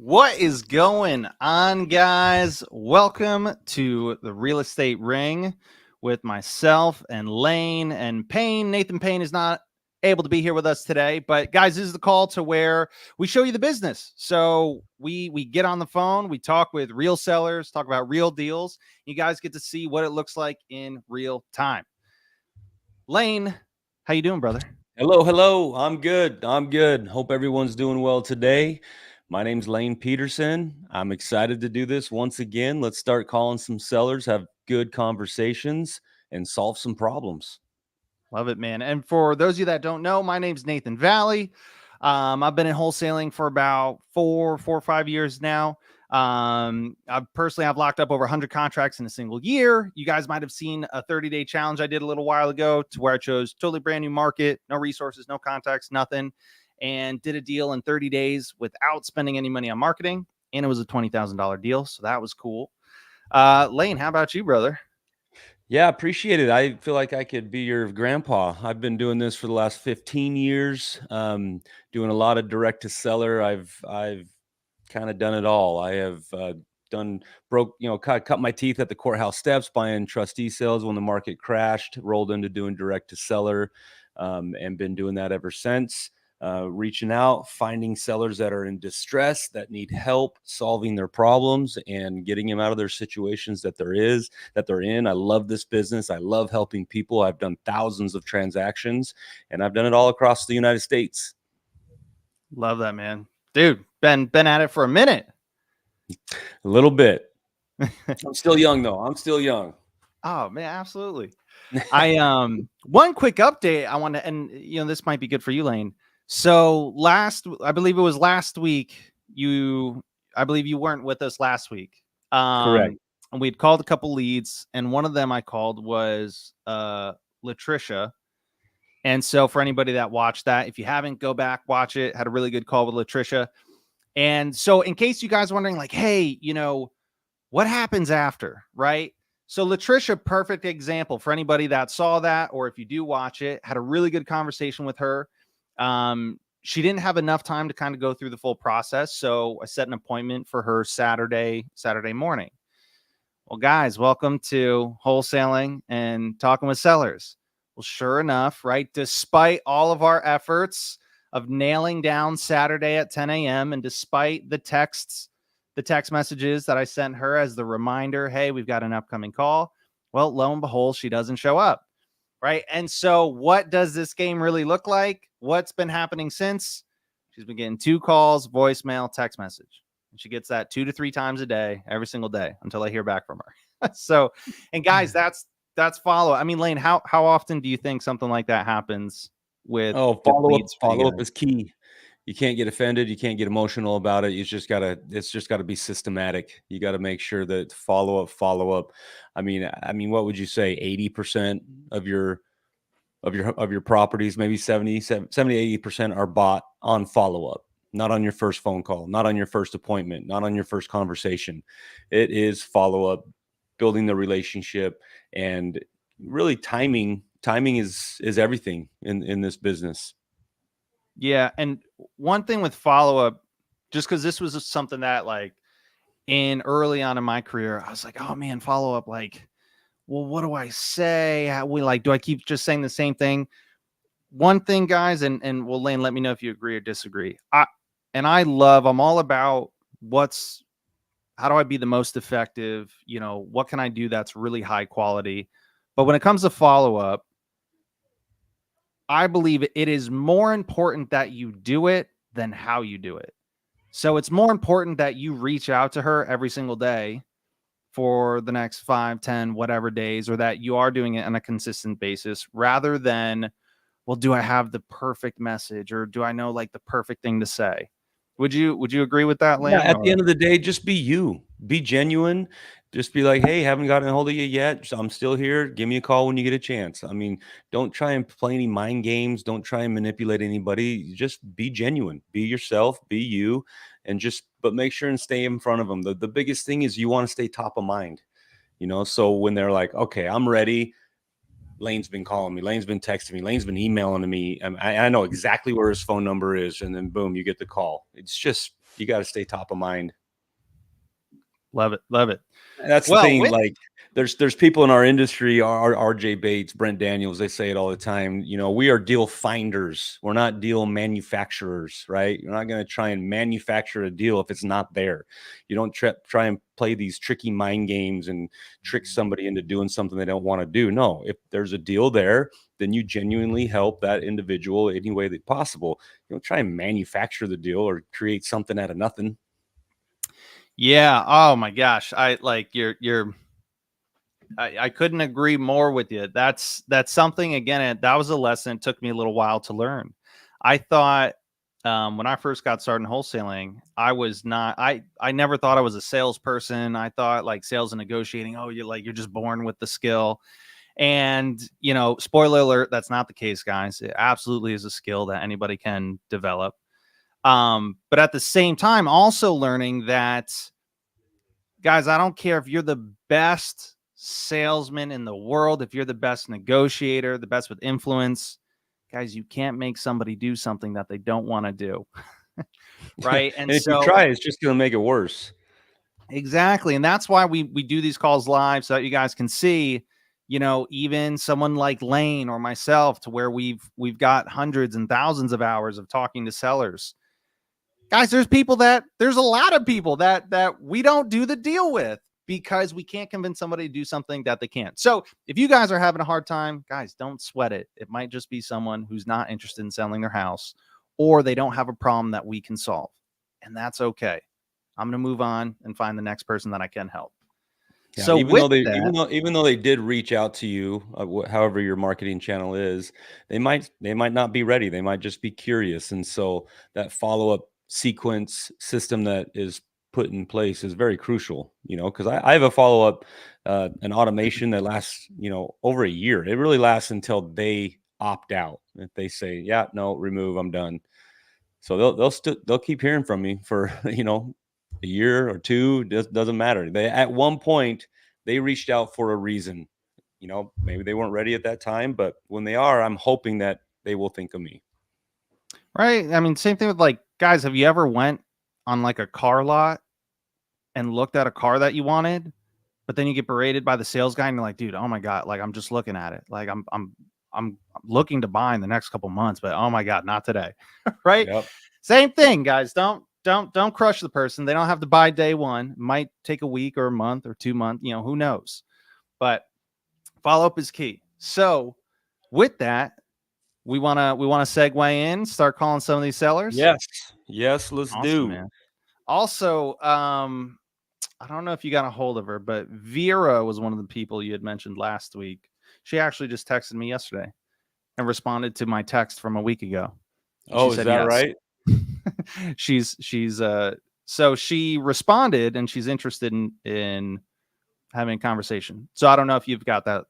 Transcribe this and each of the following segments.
What is going on, guys? Welcome to the Real Estate Ring with myself and Lane and Payne. Nathan Payne is not able to be here with us today, but guys, this is the call to where we show you the business. So we get on the phone, we talk with real sellers, talk about real deals. You guys get to see what it looks like in real time. Lane, how you doing, brother? Hello. I'm good. Hope everyone's doing well today. My name's Lane Peterson. I'm excited to do this once again. Let's start calling some sellers, have good conversations, and solve some problems. Love it, man. And for those of you that don't know, my name's Nathan Valley. I've been in wholesaling for about four or 5 years now. I've locked up over 100 contracts in a single year. You guys might have seen a 30-day challenge I did a little while ago to where I chose totally brand new market, no resources, no contacts, nothing, and did a deal in 30 days without spending any money on marketing. And it was a $20,000 deal. So that was cool. Lane, how about you, brother? Yeah, appreciate it. I feel like I could be your grandpa. I've been doing this for the last 15 years, doing a lot of direct to seller. I've kind of done it all. I have cut my teeth at the courthouse steps, buying trustee sales when the market crashed, rolled into doing direct to seller, and been doing that ever since. Reaching out, finding sellers that are in distress, that need help solving their problems and getting them out of their situations that they're in. I love this business. I love helping people. I've done thousands of transactions, and I've done it all across the United States. Love that, man. Dude, been at it for a minute. A little bit. I'm still young though. I'm still young. Oh man, absolutely. I one quick update I want to, and this might be good for you, Lane. So I believe it was last week, I believe you weren't with us last week. Correct. And we'd called a couple leads, and one of them I called was Latricia. And so for anybody that watched that, if you haven't, go back, watch it. Had a really good call with Latricia. And so in case you guys are wondering, like, hey, what happens after, right? So Latricia, perfect example for anybody that saw that, or if you do watch it, had a really good conversation with her. She didn't have enough time to kind of go through the full process. So I set an appointment for her Saturday morning. Well, guys, welcome to wholesaling and talking with sellers. Well, sure enough, right? Despite all of our efforts of nailing down Saturday at 10 a.m. and despite the text messages that I sent her as the reminder, hey, we've got an upcoming call. Well, lo and behold, she doesn't show up. Right. And so what does this game really look like? What's been happening since? She's been getting 2 calls, voicemail, text message. And she gets that 2 to 3 times a day, every single day until I hear back from her. So, and guys, that's follow. I mean, Lane, how often do you think something like that happens with Follow up is key. You can't get offended. You can't get emotional about it. It's just gotta be systematic. You got to make sure that follow up. I mean, what would you say? 80% of your properties, maybe 70, 80% are bought on follow up, not on your first phone call, not on your first appointment, not on your first conversation. It is follow up, building the relationship, and really timing is everything in this business. Yeah. And one thing with follow up, just because this was something that, like, in early on in my career, I was like, oh man, follow up. Like, well, what do I say? Do I keep just saying the same thing? One thing, guys, and well, Lane, let me know if you agree or disagree. I'm all about how do I be the most effective? What can I do that's really high quality? But when it comes to follow up, I believe it is more important that you do it than how you do it. So it's more important that you reach out to her every single day for the next 5, 10, whatever days, or that you are doing it on a consistent basis rather than, well, do I have the perfect message or do I know like the perfect thing to say? Would you agree with that, Yeah, Lane? at the end of the day, just be you. Be genuine. Just be like, "Hey, haven't gotten a hold of you yet. So I'm still here. Give me a call when you get a chance." I mean, don't try and play any mind games. Don't try and manipulate anybody. Just be genuine. Be yourself. Be you, and but make sure and stay in front of them. The biggest thing is you want to stay top of mind. So when they're like, "Okay, I'm ready," Lane's been calling me. Lane's been texting me. Lane's been emailing to me. I know exactly where his phone number is, and then boom, you get the call. It's just You got to stay top of mind. Love it. Love it. And that's the thing. Like there's people in our industry, RJ Bates, Brent Daniels, they say it all the time. You know, we are deal finders. We're not deal manufacturers, right? You're not going to try and manufacture a deal if it's not there. You don't try and play these tricky mind games and trick somebody into doing something they don't want to do. No, if there's a deal there, then you genuinely help that individual any way that possible. You don't try and manufacture the deal or create something out of nothing. Yeah. Oh my gosh. I couldn't agree more with you. That's something, again, that was a lesson. It took me a little while to learn. I thought when I first got started in wholesaling, I never thought I was a salesperson. I thought like sales and negotiating, oh, you're just born with the skill. And, spoiler alert, that's not the case, guys. It absolutely is a skill that anybody can develop. But at the same time, also learning that, guys, I don't care if you're the best salesman in the world, if you're the best negotiator, the best with influence, guys, you can't make somebody do something that they don't want to do. Right. And if you try, it's just going to make it worse. Exactly. And that's why we do these calls live, so that you guys can see, even someone like Lane or myself, to where we've got hundreds and thousands of hours of talking to sellers. Guys, there's a lot of people that we don't do the deal with because we can't convince somebody to do something that they can't. So if you guys are having a hard time, guys, don't sweat it. It might just be someone who's not interested in selling their house, or they don't have a problem that we can solve. And that's okay. I'm going to move on and find the next person that I can help. Yeah, so even though they did reach out to you, however your marketing channel is, they might not be ready. They might just be curious. And so that follow-up sequence system that is put in place is very crucial, because I have a follow-up, an automation that lasts, over a year. It really lasts until they opt out. If they say, yeah, no, remove, I'm done. So they'll keep hearing from me for, a year or two, doesn't matter. At one point they reached out for a reason. Maybe they weren't ready at that time, but when they are, I'm hoping that they will think of me. Right. I mean, same thing with, like, guys, have you ever went on like a car lot and looked at a car that you wanted, but then you get berated by the sales guy and you're like, dude, oh my God, like, I'm just looking at it. Like I'm looking to buy in the next couple months, but oh my God, not today. Right. Yep. Same thing, guys. Don't crush the person. They don't have to buy day one. It might take a week or a month or 2 months, who knows, but follow-up is key. So with that, we want to segue in, start calling some of these sellers. Yes, let's do, man. Also, I don't know if you got a hold of her, but Vera was one of the people you had mentioned last week. She actually just texted me yesterday and responded to my text from a week ago. Oh, is that yes. Right? So she responded, and she's interested in having a conversation. So I don't know if you've got that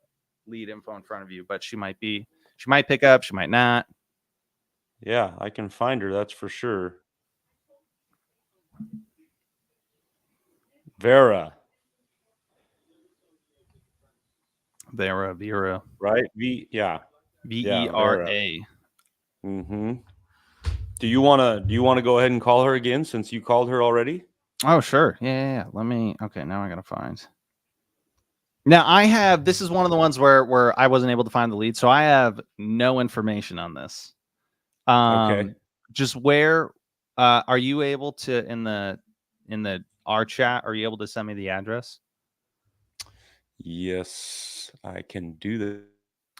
lead info in front of you, but she might pick up, she might not. Yeah, I can find her, that's for sure. Vera. Right? Vera. Mm-hmm. Do you want to go ahead and call her again, since you called her already? Oh, sure. Yeah. Okay, now I got to find. Now this is one of the ones where I wasn't able to find the lead, so I have no information on this. Okay. Just where are you able to, in the our chat, are you able to send me the address? Yes, I can do that.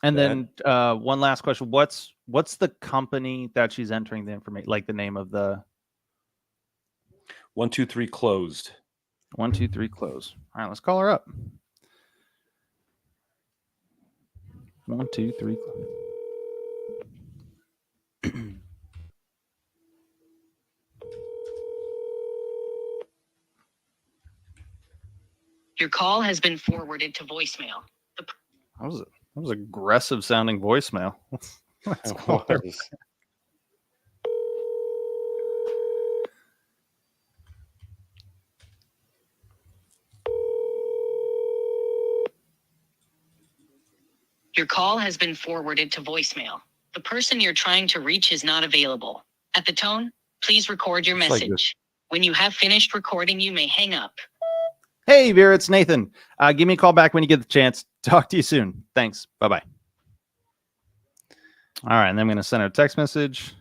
And then one last question. What's the company that she's entering the information, like the name of the 123 closed. 123 close. All right, let's call her up. 123 close. Your call has been forwarded to voicemail. That was aggressive sounding voicemail. Let's call her. Your call has been forwarded to voicemail. The person you're trying to reach is not available. At the tone, please record your message. When you have finished recording, you may hang up. Hey, Vera, it's Nathan. Give me a call back when you get the chance. Talk to you soon. Thanks. Bye-bye. All right, and then I'm going to send her a text message.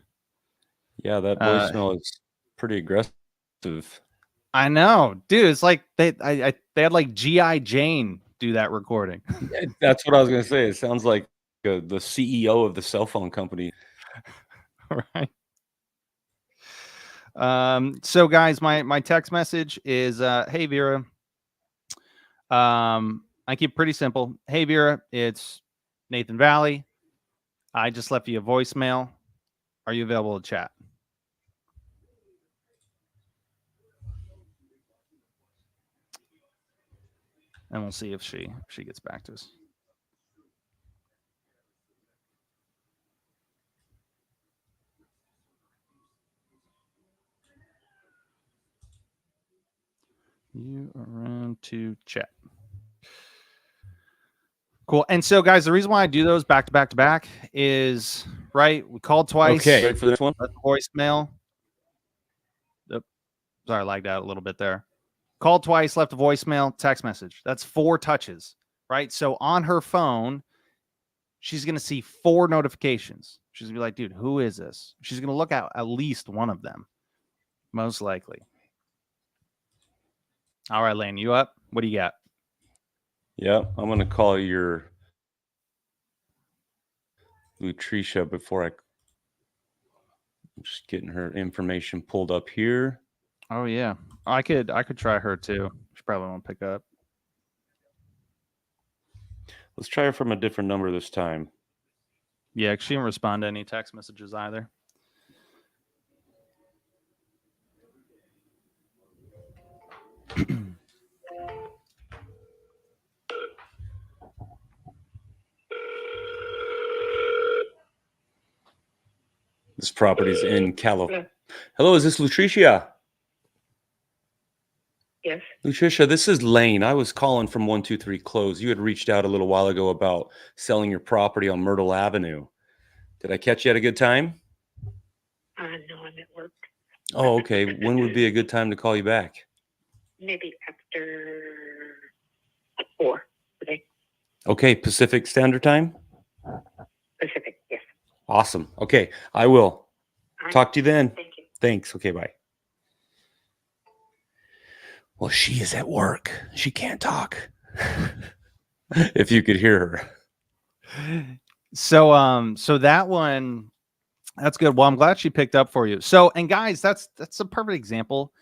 Yeah, that voicemail is pretty aggressive. I know, dude. It's like they had like G.I. Jane do that recording. Yeah, that's what I was going to say. It sounds like the CEO of the cell phone company. Right. So guys, my text message is, hey, Vera. I keep it pretty simple. Hey, Vera, it's Nathan Valley. I just left you a voicemail. Are you available to chat? And we'll see if she gets back to us. You around to chat. Cool. And so, guys, the reason why I do those back to back to back is, right, we called twice. Okay, ready for this one? Left a voicemail. Sorry, I lagged out a little bit there. Called twice, left a voicemail, text message. That's 4 touches, right? So on her phone, she's going to see 4 notifications. She's going to be like, dude, who is this? She's going to look at least one of them, most likely. All right, Lane, you up? What do you got? Yeah, I'm going to call your Lutricia before I'm just getting her information pulled up here. Oh, yeah. I could try her too. She probably won't pick up. Let's try her from a different number this time. Yeah, she didn't respond to any text messages either. This property's in California. Hello, is this Lutricia? Yes. Lutricia, this is Lane. I was calling from 123 Close. You had reached out a little while ago about selling your property on Myrtle Avenue. Did I catch you at a good time? No, I'm at work. Oh, okay. When would be a good time to call you back? Maybe after 4 today. Okay, Pacific Standard Time? Pacific, yes. Awesome. Okay, I will. Talk to you then. Thank you. Thanks. Okay, bye. Well, she is at work. She can't talk. If you could hear her. So that one, that's good. Well, I'm glad she picked up for you. So, and guys, that's a perfect example.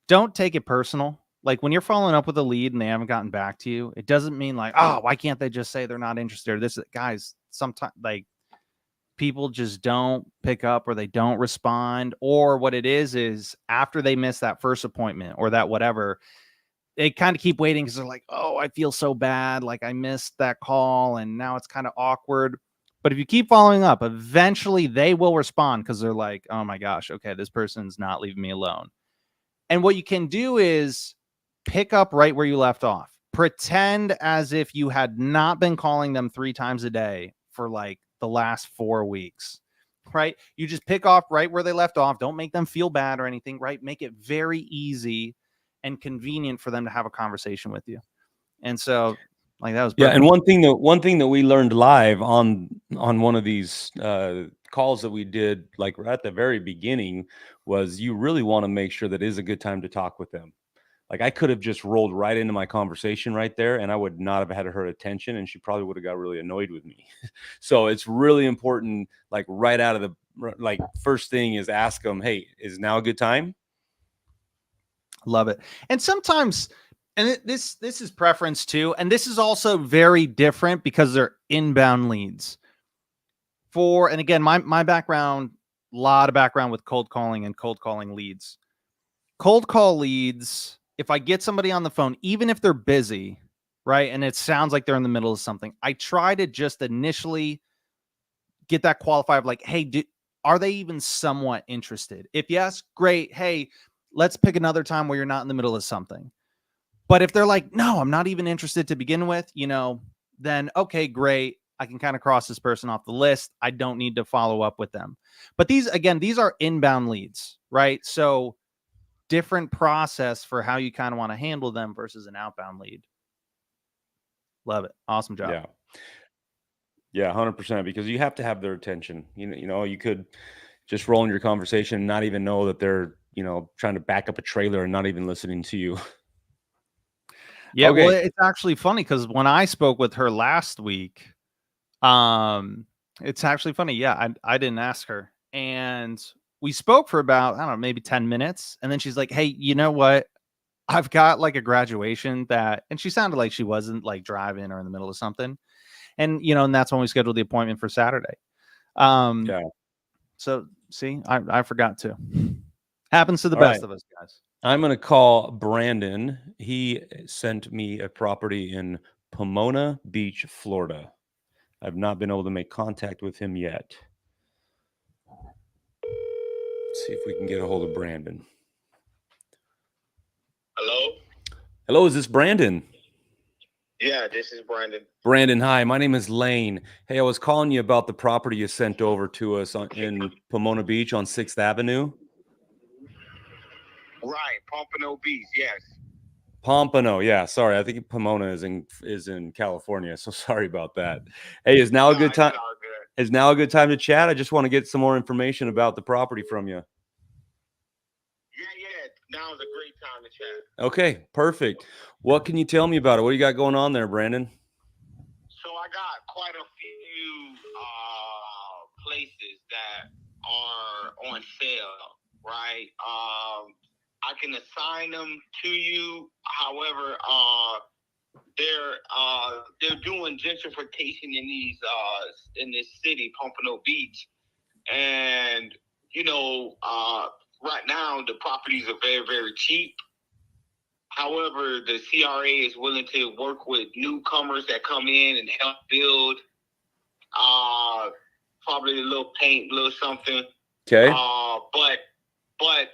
Don't take it personal. Like when you're following up with a lead and they haven't gotten back to you, it doesn't mean like, oh, why can't they just say they're not interested? Guys, sometimes like people just don't pick up or they don't respond, or what it is after they miss that first appointment or that whatever, they kind of keep waiting because they're like, oh, I feel so bad. Like I missed that call and now it's kind of awkward. But if you keep following up, eventually they will respond because they're like, oh my gosh, okay, this person's not leaving me alone. And what you can do is pick up right where you left off. Pretend as if you had not been calling them 3 times a day for like the last 4 weeks, right? You just pick off right where they left off. Don't make them feel bad or anything, right? Make it very easy and convenient for them to have a conversation with you. And so like that was perfect. Yeah, and one thing that we learned live on one of these calls that we did like right at the very beginning was you really want to make sure that it is a good time to talk with them. Like I could have just rolled right into my conversation right there and I would not have had her attention and she probably would have got really annoyed with me. So it's really important, like right out of the first thing is ask them, hey, is now a good time? Love it. And sometimes, and this is preference too, and this is also very different because they're inbound leads. And again, my background, a lot of background with cold calling and cold calling leads. Cold call leads, if I get somebody on the phone, even if they're busy, right, and it sounds like they're in the middle of something, I try to just initially get that qualifier of like, hey, are they even somewhat interested? If yes, great. Hey, let's pick another time where you're not in the middle of something. But if they're like, no, I'm not even interested to begin with, then okay, great. I can kind of cross this person off the list. I don't need to follow up with them. But these are inbound leads, right? So different process for how you kind of want to handle them versus an outbound lead. Love it. Awesome job. Yeah. Yeah, 100%, because you have to have their attention. You know, you could just roll in your conversation and not even know that they're, you know, trying to back up a trailer and not even listening to you. Yeah, Okay. well, it's actually funny because when I spoke with her last week, it's actually funny. Yeah, I didn't ask her, and we spoke for about, I don't know, maybe 10 minutes, and then she's like, "Hey, you know what? I've got like a graduation that," and she sounded like she wasn't like driving or in the middle of something, and you know, and that's when we scheduled the appointment for Saturday. Yeah. So see, I forgot to. Happens to the All best right. of us, guys. I'm going to call Brandon. He sent me a property in Pomona Beach, Florida. I've not been able to make contact with him yet. Let's see if we can get a hold of Brandon. Hello? Hello, is this Brandon? Yeah, this is Brandon. Brandon, hi. My name is Lane. Hey, I was calling you about the property you sent over to us in Pomona Beach on 6th Avenue. Right, Pompano Beach, yes. Pompano, yeah. Sorry, I think Pomona is in California, so sorry about that. Hey, is now a good time? Is now a good time to chat? I just want to get some more information about the property from you. Yeah. Now's a great time to chat. Okay, perfect. What can you tell me about it? What do you got going on there, Brandon? So I got quite a few places that are on sale, right? I can assign them to you. However, they're doing gentrification in this city, Pompano Beach, and you know, right now the properties are very, very cheap. However, the CRA is willing to work with newcomers that come in and help build, probably a little paint, a little something. Okay. But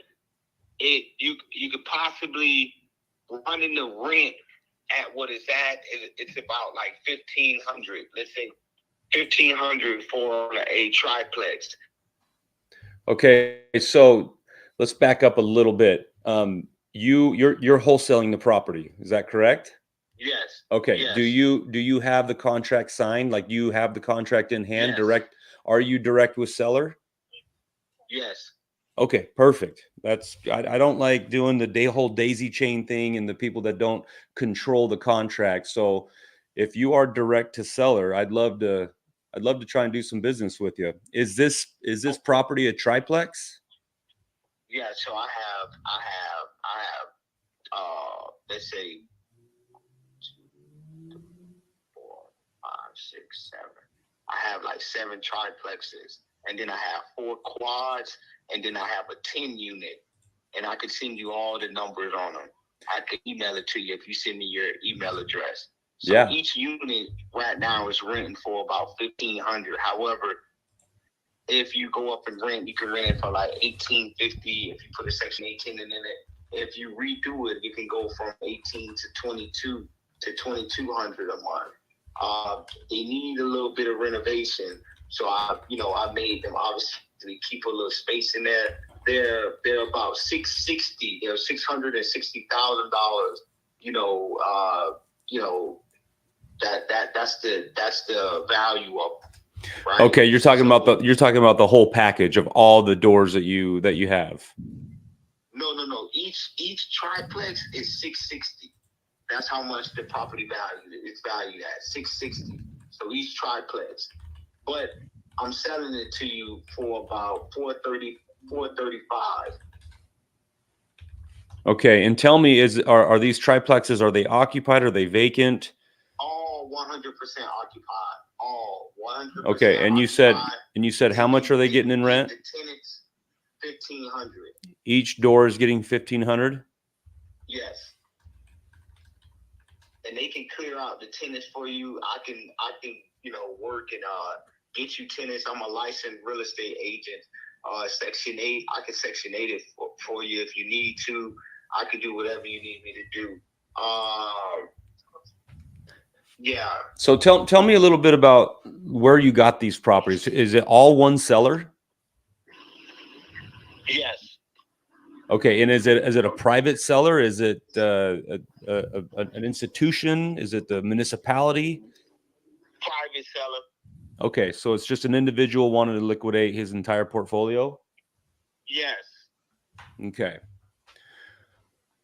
you could possibly run into rent at what it's at. It's about like $1,500. Let's say $1,500 for a triplex. Okay, so let's back up a little bit. You're wholesaling the property, is that correct? Yes. Okay. Yes. Do you have the contract signed? Like, you have the contract in hand? Yes. Direct? Are you direct with seller? Yes. Okay, perfect. I don't like doing the whole daisy chain thing and the people that don't control the contract. So if you are direct to seller, I'd love to try and do some business with you. Is this property a triplex? Yeah, so I have let's say 2, 3, 4, 5, 6, 7. I have like 7 triplexes, and then I have 4 quads, and then I have a 10 unit, and I could send you all the numbers on them. I could email it to you if you send me your email address. So Yeah. Each unit right now is renting for about $1,500. However, if you go up and rent, you can rent it for like $1,850 if you put a section 18 in it. If you redo it, you can go from 18 to 22 to 2,200 a month. They need a little bit of renovation, so I made them obviously keep a little space in there. They're about $660. They're $660,000. That's the value of them. Right? Okay, you're talking about the whole package of all the doors that you have. No. Each triplex is $660. That's how much the property value is valued at, $660. So each triplex, but I'm selling it to you for about $430, $435. Okay, and tell me, are these triplexes, are they occupied? Are they vacant? All 100% occupied. All 100%. Okay, and you said how much are they getting in rent? The tenants $1,500. Each door is getting $1,500? Yes. And they can clear out the tenants for you. I can work and get you tenants. I'm a licensed real estate agent. Section 8, I can Section 8 it for you if you need to. I can do whatever you need me to do. Yeah. So tell me a little bit about where you got these properties. Is it all one seller? Yes. Okay, and is it a private seller? Is it an institution? Is it the municipality? Private seller. Okay, so it's just an individual wanting to liquidate his entire portfolio? Yes. Okay.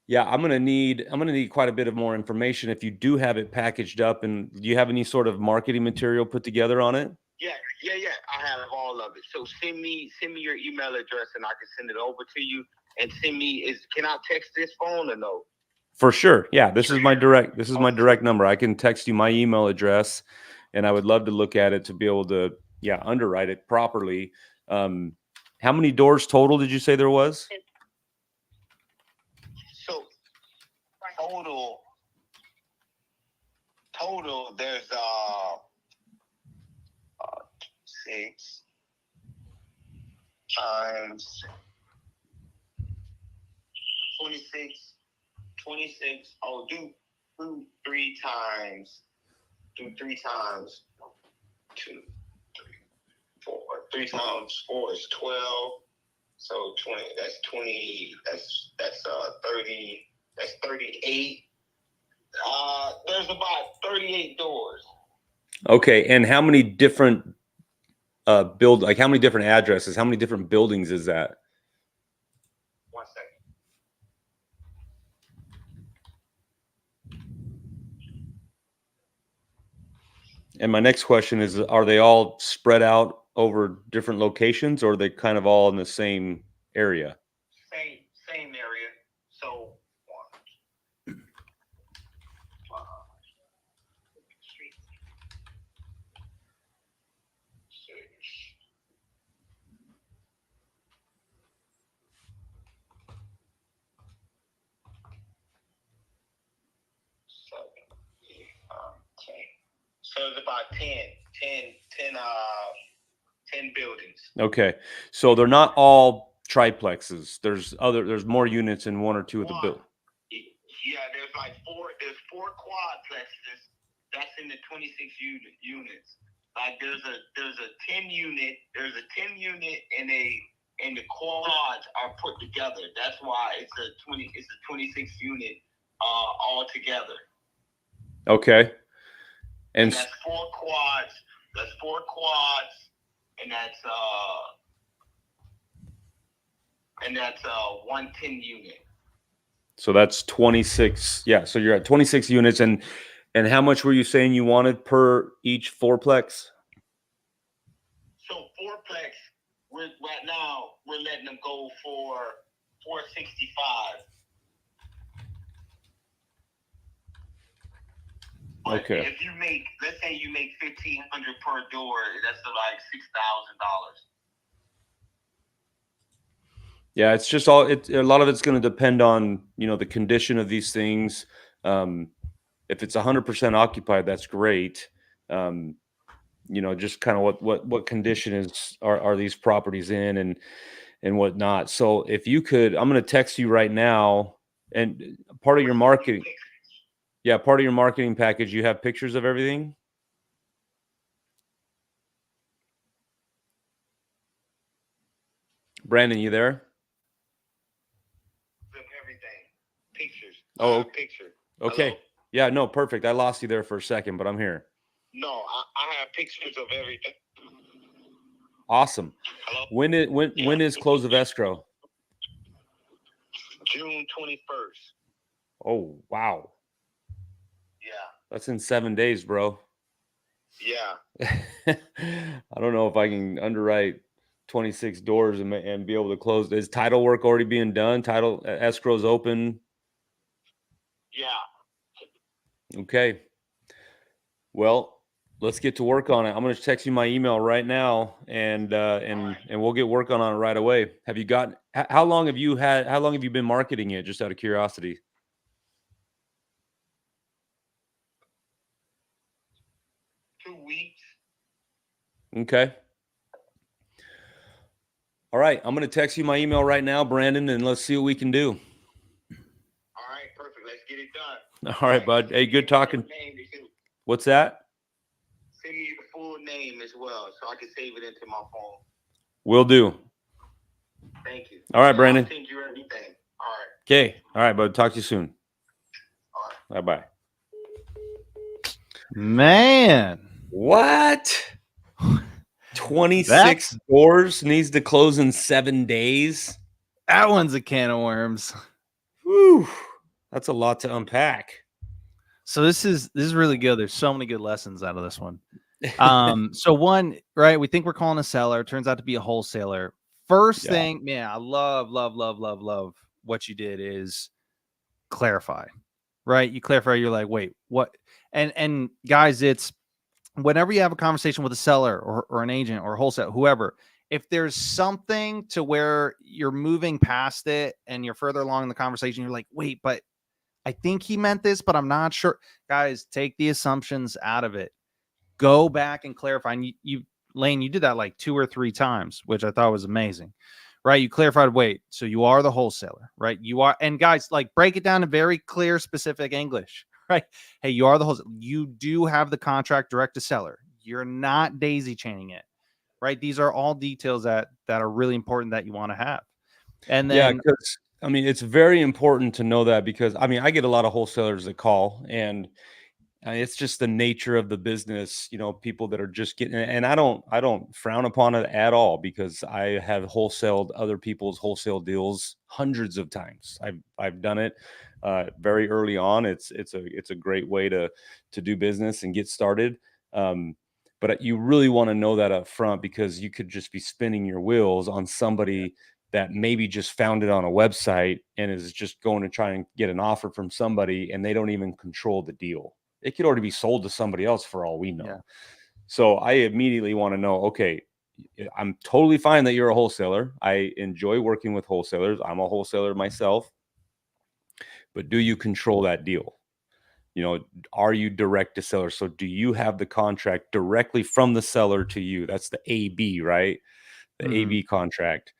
Yeah, I'm gonna need quite a bit of more information if you do have it packaged up. And do you have any sort of marketing material put together on it? Yeah. I have all of it. So send me your email address and I can send it over to you. And can I text this phone or no? For sure. Yeah, this is my direct number. I can text you my email address, and I would love to look at it to be able to underwrite it properly. How many doors total did you say there was? So total there's 6 times 26. Oh, do 3 times. Do 3 times 2, 3, 4. 3 times 4 is 12. So 20. That's 20. That's 30. That's 38. There's about 38 doors. Okay, and how many different how many different addresses? How many different buildings is that? 1 second. And my next question is, are they all spread out over different locations, or are they kind of all in the same area? Same area. So 1, 5, 6. So it's about 10 buildings. Okay, so they're not all triplexes. There's more units in one or two of the buildings. Yeah, there's 4 quadplexes. That's in the 26 units. Like there's a 10 unit. There's a 10 unit and the quads are put together. That's why it's a 26 unit all together. Okay. And that's 4 quads. And that's 1 10 unit. So that's 26. Yeah, so you're at 26 units. And how much were you saying you wanted per each fourplex? So fourplex, right now we're letting them go for $465. But okay. If let's say you make $1,500 per door, that's like $6,000. Yeah, it's just a lot of it's going to depend on, the condition of these things. If it's 100% occupied, that's great. Just kind of what condition are these properties in and whatnot. So if you could, I'm going to text you right now, and part of your marketing package, you have pictures of everything. Brandon, you there? Everything. Pictures. Oh, picture. Okay. Hello? Yeah, no, perfect. I lost you there for a second, but I'm here. No, I have pictures of everything. Awesome. Hello? When is close of escrow? June 21st. Oh, wow. Yeah. That's in 7 days, bro. Yeah. I don't know if I can underwrite 26 doors and be able to close. Is title work already being done? Escrow's open? Yeah. Okay. Well, let's get to work on it. I'm going to text you my email right now, and we'll get work on it right away. Have you got? How long have you been marketing it? Just out of curiosity. 2 weeks. Okay. All right. I'm going to text you my email right now, Brandon, and let's see what we can do. All right, perfect. Let's get it done. All right, bud. Hey, good talking. What's that? Send me the full name as well, so I can save it into my phone. Will do. Thank you. All right, Brandon. I'll send you everything. Okay. All right, bud. Talk to you soon. Bye-bye. Man, What? 26 doors needs to close in 7 days. that one's a can of worms. Whew. That's a lot to unpack. So this is really good. There's so many good lessons out of this one. So one, right? We think we're calling a seller. Turns out to be a wholesaler. First thing, man, I love what you did is clarify, right? You clarify. You're like, wait, what? And guys, it's whenever you have a conversation with a seller or an agent or a wholesale, whoever, if there's something to where you're moving past it and you're further along in the conversation, you're like, wait, but I think he meant this, but I'm not sure. Guys, take the assumptions out of it. Go back and clarify. And Lane, you did that like 2 or 3 times, which I thought was amazing, right? You clarified, wait, so you are the wholesaler, right? You are, and guys, like break it down in very clear, specific English, right? Hey, you are the wholesaler. You do have the contract direct to seller. You're not daisy chaining it, right? These are all details that are really important that you want to have. And then, because I mean, it's very important to know that because I mean, I get a lot of wholesalers that call, and it's just the nature of the business, you know, people that are just getting, and I don't frown upon it at all because I have wholesaled other people's wholesale deals hundreds of times. I've done it very early on. It's a great way to do business and get started. But you really want to know that up front because you could just be spinning your wheels on somebody that maybe just found it on a website and is just going to try and get an offer from somebody and they don't even control the deal. It could already be sold to somebody else for all we know. Yeah. So I immediately want to know, okay, I'm totally fine that you're a wholesaler. I enjoy working with wholesalers. I'm a wholesaler myself. But do you control that deal? You know, are you direct to seller? So do you have the contract directly from the seller to you? That's the AB, right? The AB contract.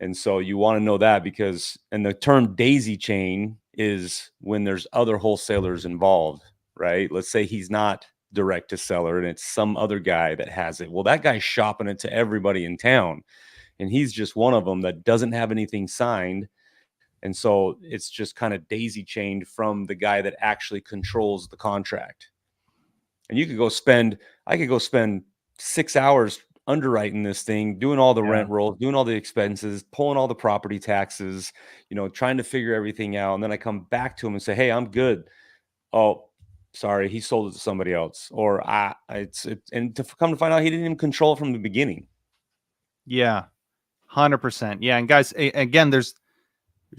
And so you want to know that because, and the term daisy chain is when there's other wholesalers involved, right? Let's say he's not direct to seller and it's some other guy that has it. Well, that guy's shopping it to everybody in town. And he's just one of them that doesn't have anything signed. And so it's just kind of daisy chained from the guy that actually controls the contract. And you could go spend, I could go spend 6 hours underwriting this thing, doing all the rent rolls, doing all the expenses, pulling all the property taxes, you know, trying to figure everything out. And then I come back to him and say, hey, I'm good. Oh, sorry, he sold it to somebody else. Or and to come to find out he didn't even control it from the beginning. Yeah, 100%. Yeah. And guys, again, there's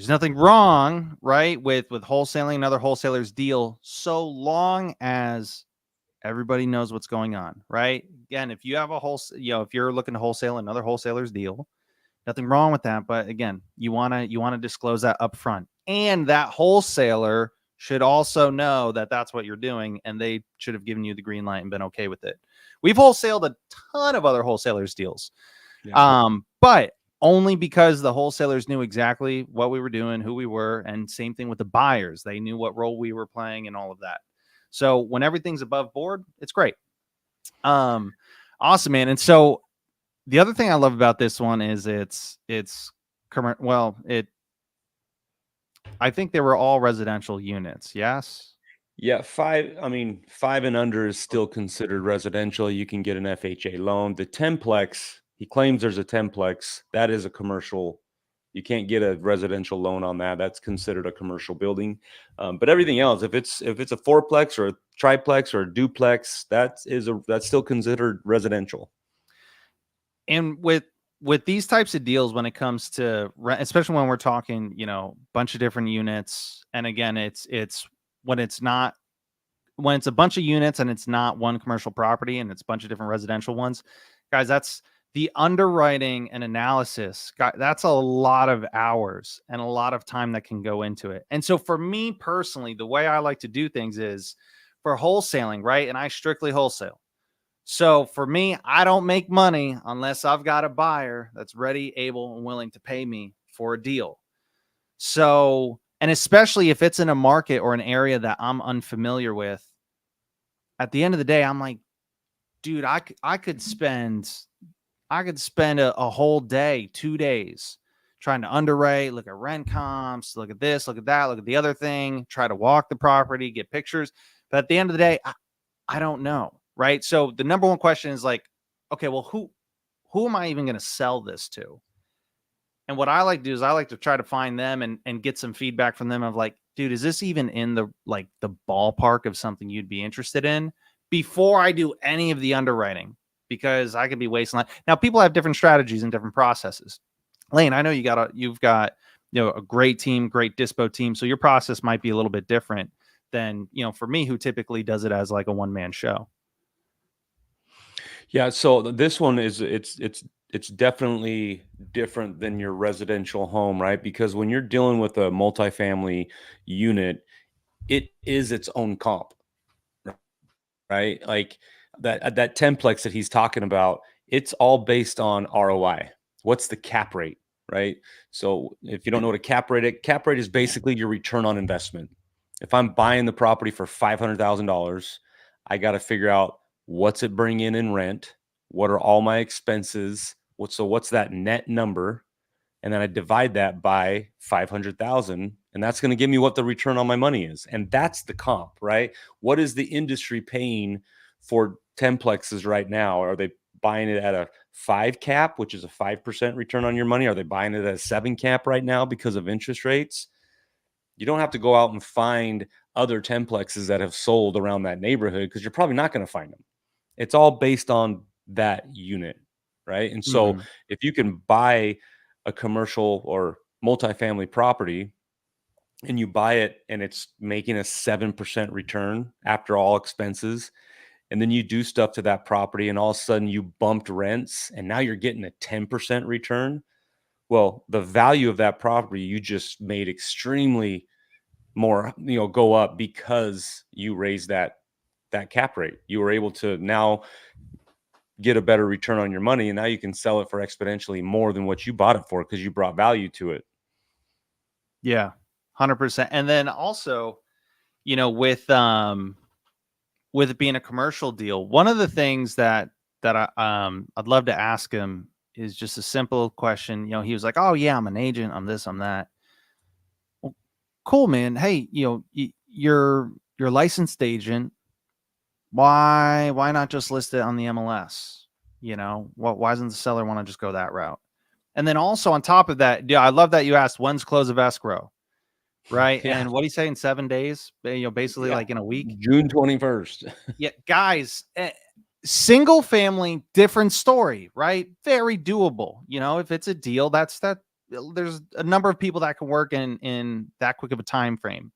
nothing wrong, right, with wholesaling another wholesaler's deal so long as everybody knows what's going on, right? Again, if you have if you're looking to wholesale another wholesaler's deal, nothing wrong with that. But again, you want to disclose that up front. And that wholesaler should also know that that's what you're doing, and they should have given you the green light and been okay with it. We've wholesaled a ton of other wholesalers' deals. But only because the wholesalers knew exactly what we were doing, who we were, and same thing with the buyers. They knew what role we were playing and all of that. So when everything's above board, it's great. Awesome, man. And so the other thing I love about this one is I think they were all residential units. Yes. Yeah, 5 and under is still considered residential. You can get an FHA loan. The 10plex, he claims there's a 10plex. That is a commercial. You can't get a residential loan on that. That's considered a commercial building. But everything else, if it's a 4plex or a triplex or a duplex, that's still considered residential. And with these types of deals, when it comes to rent, especially when we're talking, bunch of different units, and again, it's when it's a bunch of units and it's not one commercial property and it's a bunch of different residential ones, guys, that's the underwriting and analysis. That's a lot of hours and a lot of time that can go into it. And so for me personally, the way I like to do things is for wholesaling, right? And I strictly wholesale. So for me, I don't make money unless I've got a buyer that's ready, able, and willing to pay me for a deal. So, and especially if it's in a market or an area that I'm unfamiliar with, at the end of the day, I'm like, dude, I could spend a whole day, 2 days trying to underwrite, look at rent comps, look at this, look at that, look at the other thing, try to walk the property, get pictures. But at the end of the day, I don't know, right? So the number one question is like, okay, well, who am I even going to sell this to? And what I like to do is I like to try to find them and get some feedback from them of like, dude, is this even in the ballpark of something you'd be interested in before I do any of the underwriting? Because I could be wasting life. Now, people have different strategies and different processes. Lane, I know you've got a great team, great dispo team, so your process might be a little bit different than for me, who typically does it as like a one-man show. Yeah, so this one is it's definitely different than your residential home, right? Because when you're dealing with a multifamily unit, it is its own comp, right? Like that templex that he's talking about, it's all based on ROI. What's the cap rate, right? So if you don't know what cap rate is basically your return on investment. If I'm buying the property for $500,000, I got to figure out what's it bring in rent, what are all my expenses, what's that net number, and then I divide that by 500,000, and that's going to give me what the return on my money is. And that's the comp, right? What is the industry paying for templexes right now? Are they buying it at a 5 cap, which is a 5% return on your money? Are they buying it at a 7 cap right now because of interest rates? You don't have to go out and find other templexes that have sold around that neighborhood because you're probably not going to find them. It's all based on that unit, right? And so if you can buy a commercial or multifamily property and you buy it and it's making a 7% return after all expenses, and then you do stuff to that property and all of a sudden you bumped rents and now you're getting a 10% return, well, the value of that property you just made extremely more, go up because you raised that cap rate. You were able to now get a better return on your money, and now you can sell it for exponentially more than what you bought it for because you brought value to it. Yeah, 100%. And then also, with it being a commercial deal, one of the things that I'd love to ask him is just a simple question. He was like, "Oh yeah, I'm an agent. I'm this. I'm that." Well, cool, man. Hey, you're licensed agent. Why not just list it on the MLS? Why doesn't the seller want to just go that route? And then also on top of that, I love that you asked when's close of escrow, right? Yeah. And what do you say in 7 days? Basically like in a week. June 21st. Yeah, guys, single family, different story, right? Very doable. If it's a deal, there's a number of people that can work in that quick of a time frame.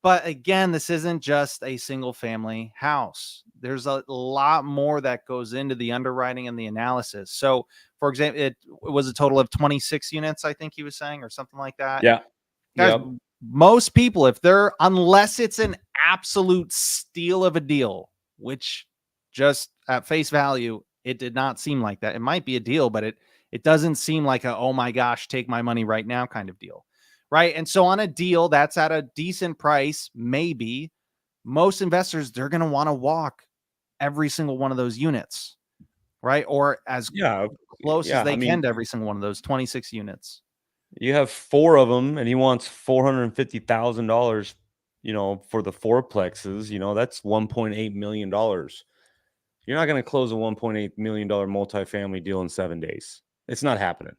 But again, this isn't just a single family house. There's a lot more that goes into the underwriting and the analysis. So, for example, it was a total of 26 units, I think he was saying, or something like that. Yeah. Guys, Yep. most people, unless it's an absolute steal of a deal, which just at face value, it did not seem like that. It might be a deal, but it doesn't seem like a, oh my gosh, take my money right now kind of deal. Right. And so on a deal that's at a decent price, maybe most investors, they're going to want to walk every single one of those units. Right. Or as close as they can to every single one of those 26 units. You have 4 of them and he wants $450,000, for the 4plexes, that's $1.8 million. You're not going to close a $1.8 million multifamily deal in 7 days. It's not happening.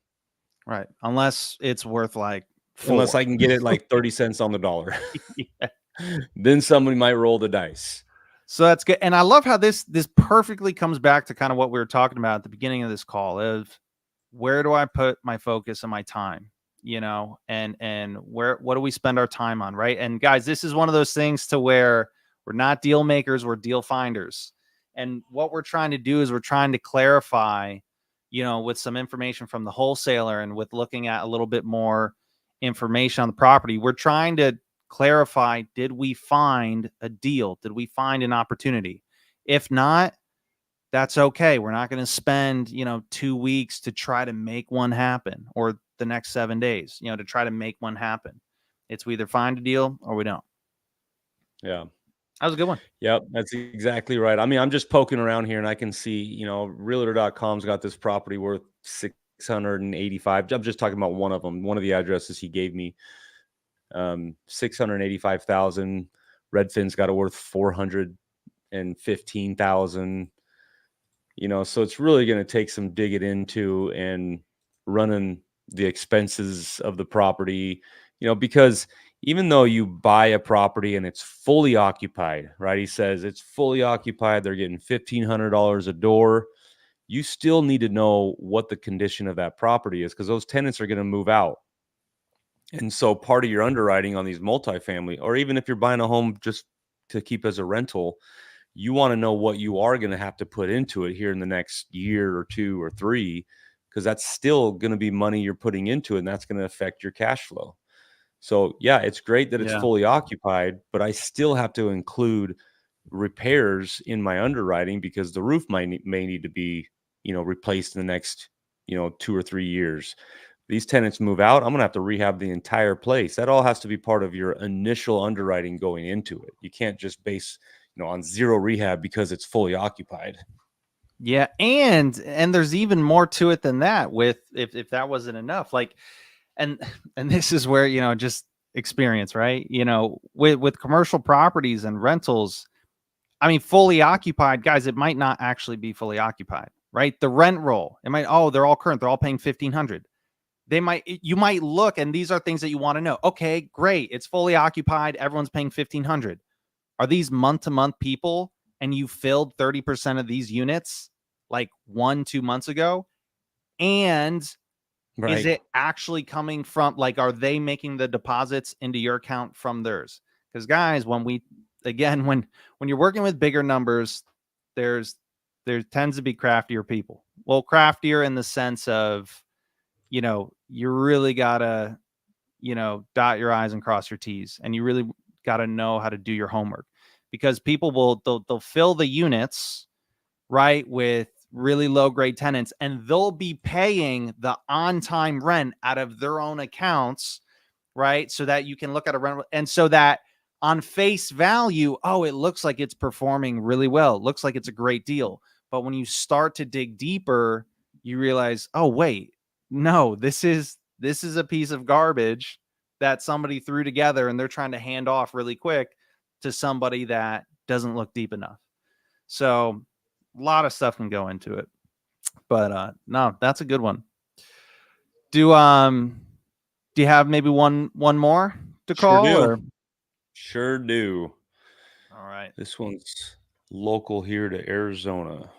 Right. Unless it's worth like 4. Unless I can get it like 30 cents on the dollar. Yeah. Then somebody might roll the dice. So that's good. And I love how this perfectly comes back to kind of what we were talking about at the beginning of this call of where do I put my focus and my time, and what do we spend our time on? Right. And guys, this is one of those things to where we're not deal makers, we're deal finders. And what we're trying to do is we're trying to clarify, with some information from the wholesaler and with looking at a little bit more information on the property, we're trying to clarify, did we find a deal? Did we find an opportunity? If not, that's okay. We're not going to spend, 2 weeks to try to make one happen, or the next 7 days, to try to make one happen. It's we either find a deal or we don't. Yeah. That was a good one. Yep, that's exactly right. I mean, I'm just poking around here and I can see, realtor.com's got this property worth 685. I'm just talking about one of them. One of the addresses he gave me, 685,000. Redfin's got it worth 415,000. You know, so it's really going to take some digging into and running the expenses of the property, you know, because even though you buy a property and it's fully occupied, right? He says it's fully occupied. They're getting $1,500 a door. You still need to know what the condition of that property is, because those tenants are going to move out. And so part of your underwriting on these multifamily, or even if you're buying a home just to keep as a rental, you want to know what you are going to have to put into it here in the next year or 2 or 3, because that's still going to be money you're putting into it, and that's going to affect your cash flow. So yeah, it's great that it's fully occupied, but I still have to include repairs in my underwriting, because the roof may need to be, you know, replaced in the next, you know, 2 or 3 years. These tenants move out, I'm going to have to rehab the entire place. That all has to be part of your initial underwriting going into it. You can't just base, you know, on zero rehab because it's fully occupied. Yeah, and there's even more to it than that. With if that wasn't enough, like, and this is where, you know, just experience, right? You know, with commercial properties and rentals, I mean, fully occupied, guys, it might not actually be fully occupied, right? The rent roll, it might, oh, they're all current, they're all paying 1,500. You might look, and these are things that you want to know. Okay, great, it's fully occupied, everyone's paying 1,500. Are these month-to-month people, and you filled 30% of these units like 1-2 months ago? And Right. is it actually coming from, like, are they making the deposits into your account from theirs? Because guys, when you're working with bigger numbers, there tends to be craftier people. Well, craftier in the sense of, you know, you really gotta, you know, dot your I's and cross your T's, and you really gotta know how to do your homework, because people they'll fill the units, right, with really low grade tenants, and they'll be paying the on time rent out of their own accounts, right? So that you can look at a rent, and so that on face value, oh, it looks like it's performing really well. It looks like it's a great deal. But when you start to dig deeper, you realize, oh, wait, no, this is a piece of garbage that somebody threw together, and they're trying to hand off really quick to somebody that doesn't look deep enough. So a lot of stuff can go into it. But no, that's a good one. Do you have maybe one more to call? Sure do. All right. This one's local here to Arizona.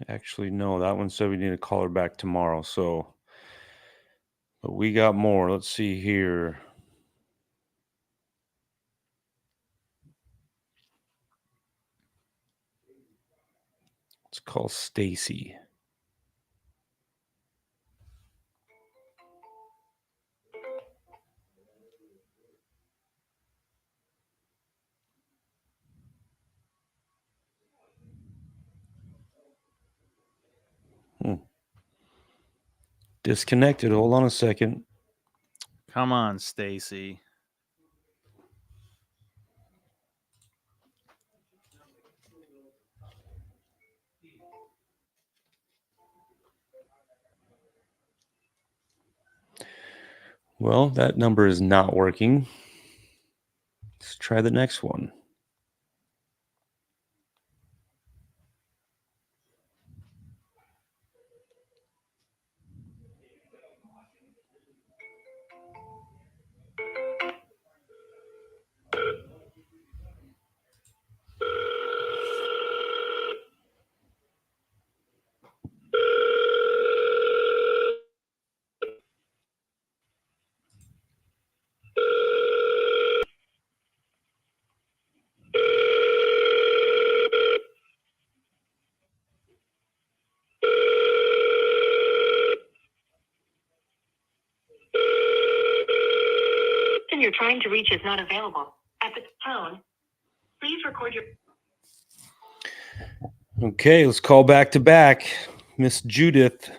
Actually, no, that one said we need to call her back tomorrow. So, but we got more. Let's see here. Let's call Stacy. Disconnected. Hold on a second. Come on, Stacy. Well, that number is not working. Let's try the next one. You're trying to reach is not available. At the tone, please record your... Okay, let's call back to back. Miss Judith.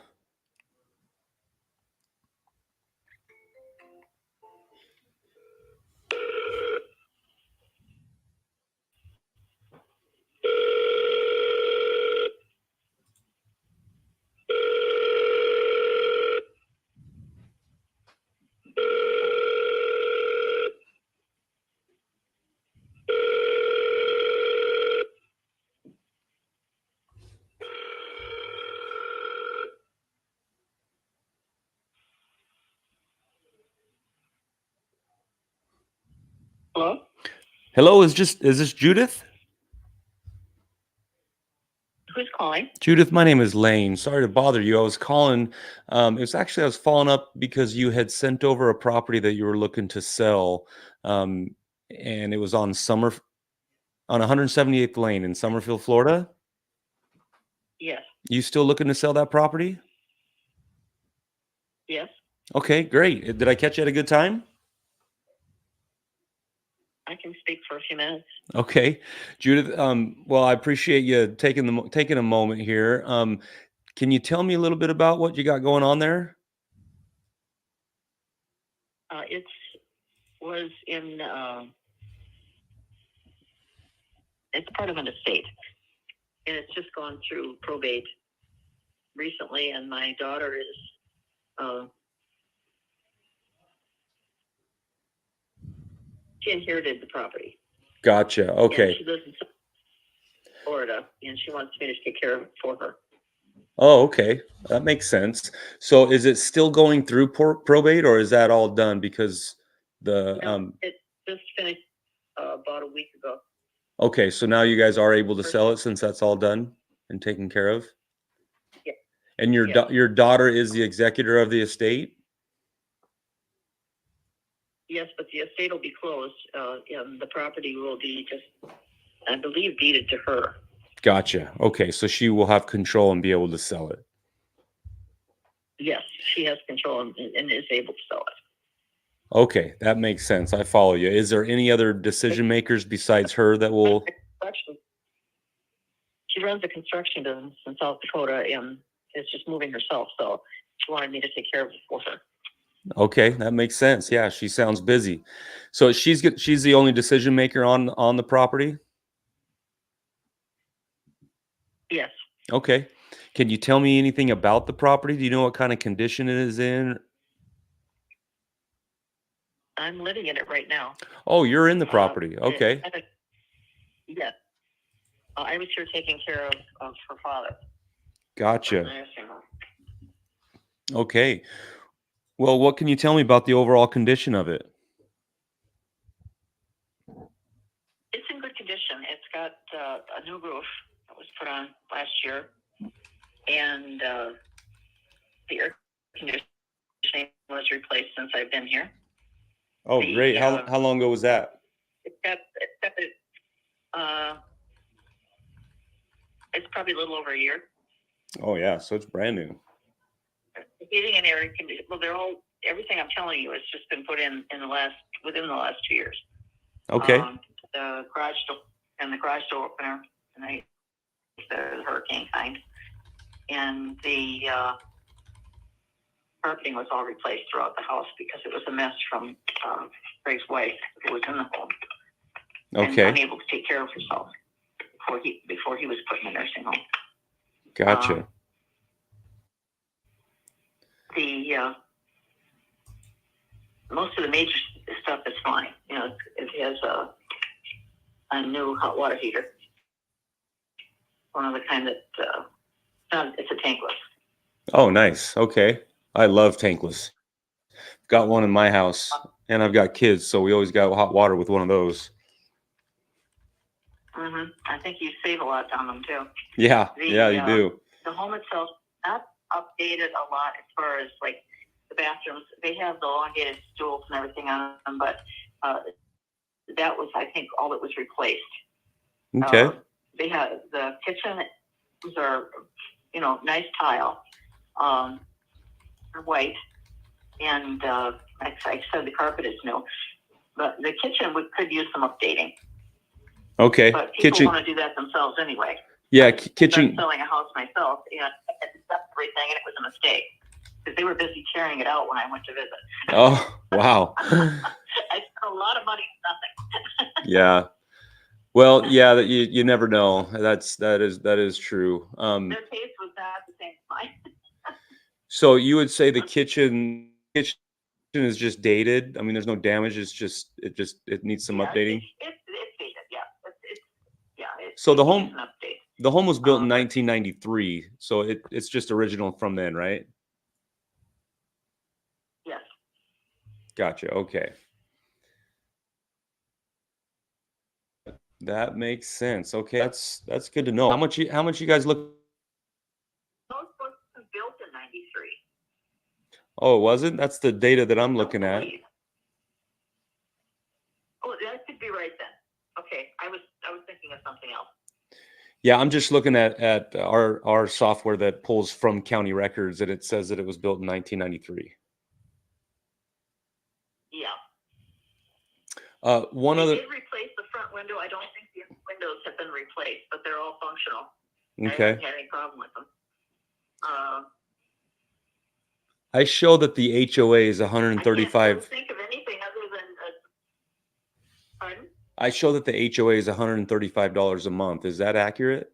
Hello? Hello, is this Judith? Who's calling? Judith, my name is Lane. Sorry to bother you. I was calling. I was following up because you had sent over a property that you were looking to sell, and it was on 178th Lane in Summerfield, Florida. Yes. You still looking to sell that property? Yes. Okay, great. Did I catch you at a good time? I can speak for a few minutes. Okay, Judith. Well, I appreciate you taking a moment here. Can you tell me a little bit about what you got going on there? It was in. It's part of an estate, and it's just gone through probate recently. And my daughter is. She inherited the property. Gotcha. Okay. And she lives in Florida, and she wants me to take care of it for her. Oh, okay. That makes sense. So is it still going through probate, or is that all done? Because it just finished about a week ago. Okay, so now you guys are able to sell it since that's all done and taken care of? Yeah. And your daughter is the executor of the estate? Yes, but the estate will be closed, and the property will be just, I believe, deeded to her. Gotcha. Okay, so she will have control and be able to sell it. Yes, she has control and is able to sell it. Okay, that makes sense. I follow you. Is there any other decision makers besides her that will? She runs a construction business in South Dakota and is just moving herself, so she wanted me to take care of it for her. Okay, that makes sense. Yeah, she sounds busy. So she's the only decision maker on the property? Yes. Okay. Can you tell me anything about the property? Do you know what kind of condition it is in? I'm living in it right now. Oh, you're in the property. Okay. Yes. I was here taking care of her father. Gotcha. Okay. Well, what can you tell me about the overall condition of it? It's in good condition. It's got a new roof that was put on last year, and the air conditioning was replaced since I've been here. Oh, great. How long ago was that? It's probably a little over a year. Oh, yeah. So it's brand new. The heating and air conditioning. Well, everything I'm telling you has just been put in within the last 2 years. Okay. The garage door opener, and the hurricane kind, and the carpeting was all replaced throughout the house because it was a mess from Greg's wife who was in the home. Okay. And unable to take care of herself before he was put in a nursing home. Gotcha. Most of the major stuff is fine. You know, it has a new hot water heater. One of the kind that it's a tankless. Oh, nice. Okay. I love tankless. Got one in my house, and I've got kids, so we always got hot water with one of those. Mm-hmm. I think you save a lot on them too. Yeah, you do. The home itself not updated a lot as far as like the bathrooms. They have the elongated stools and everything on them, but that was, I think, all that was replaced. Okay. They have the kitchen are, nice tile, white, and like I said, the carpet is new. But the kitchen could use some updating. Okay. But people want to do that themselves anyway. Yeah, I'm kitchen. selling a house myself, and I had to stop everything, and it was a mistake because they were busy tearing it out when I went to visit. Oh, wow. I spent a lot of money on nothing. Yeah. Well, yeah, you never know. That is true. Their taste was not the same as mine. So you would say the kitchen is just dated? I mean, there's no damage. It needs some updating. It's dated. Yeah. So It needs an update. the home was built in 1993. So it's just original from then, right? Yes. Gotcha. Okay. That makes sense. Okay. That's good to know. How much you guys look? Most was built in '93. Oh, it wasn't? That's the data that I'm looking at. Oh, that could be right then. Okay. I was thinking of something else. Yeah, I'm just looking at our software that pulls from county records, and it says that it was built in 1993. Yeah. They did replace the front window. I don't think the windows have been replaced, but they're all functional. Okay. I haven't had any problem with them. I show that the HOA is 135. I can't think of anything other than. Pardon? I show that the HOA is $135 a month. Is that accurate?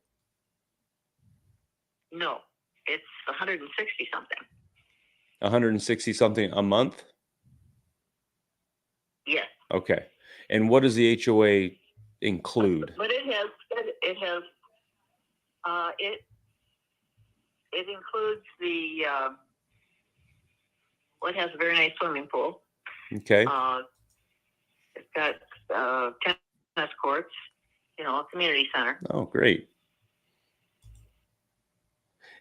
No, it's 160 something. 160 something a month? Yes. Okay. And what does the HOA include? But it includes the well, it has a very nice swimming pool. Okay. It's got tennis courts, a community center. Oh, great.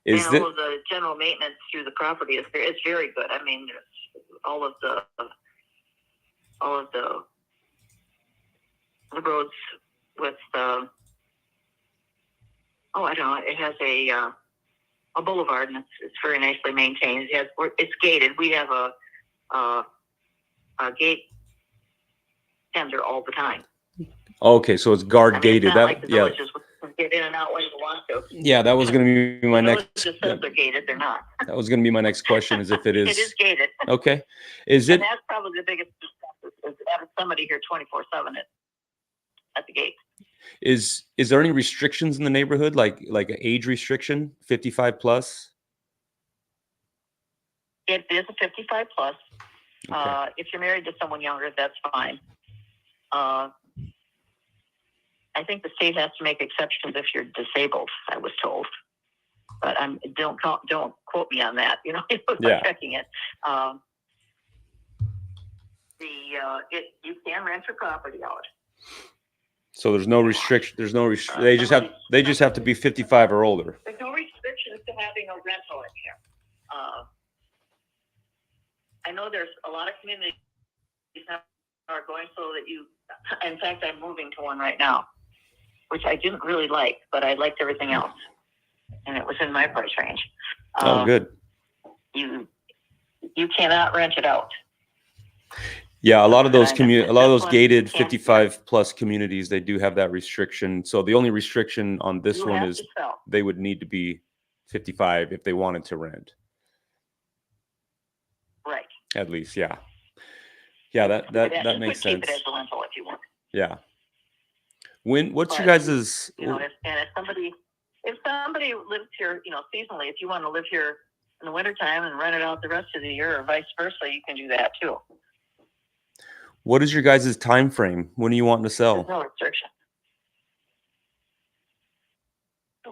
And all of the general maintenance through the property is very good. I mean, all of the roads with I don't know. It has a boulevard, and it's very nicely maintained. It's gated. We have a gate tender all the time. Okay, so it's guard gated. It's not like the villages get in and out when you want to. Yeah, that was going to be my next. Just says they're gated. They're not. That was going to be my next question. Is if it is. It is gated. Okay. Is it? And that's probably the biggest is having somebody here 24/7 at the gate. Is there any restrictions in the neighborhood, like an age restriction, 55 plus? It is a 55 plus. Okay. If you're married to someone younger, that's fine. I think the state has to make exceptions if you're disabled, I was told, but don't quote me on that. I'm checking it. You can rent your property out. So there's no restriction. They just have to be 55 or older. There's no restrictions to having a rental in here. I know there's a lot of communities that are going so that in fact, I'm moving to one right now, which I didn't really like, but I liked everything else, and it was in my price range. Oh, good. You cannot rent it out. Yeah, a lot of those gated 55 plus communities, they do have that restriction. So the only restriction on this one is they would need to be 55 if they wanted to rent. Right. At least, yeah. Yeah, that makes sense. Keep it as a rental if you want. Yeah. What's your guys's? If somebody lives here, seasonally, if you want to live here in the wintertime and rent it out the rest of the year, or vice versa, you can do that too. What is your guys' time frame? When are you wanting to sell? There's no restriction.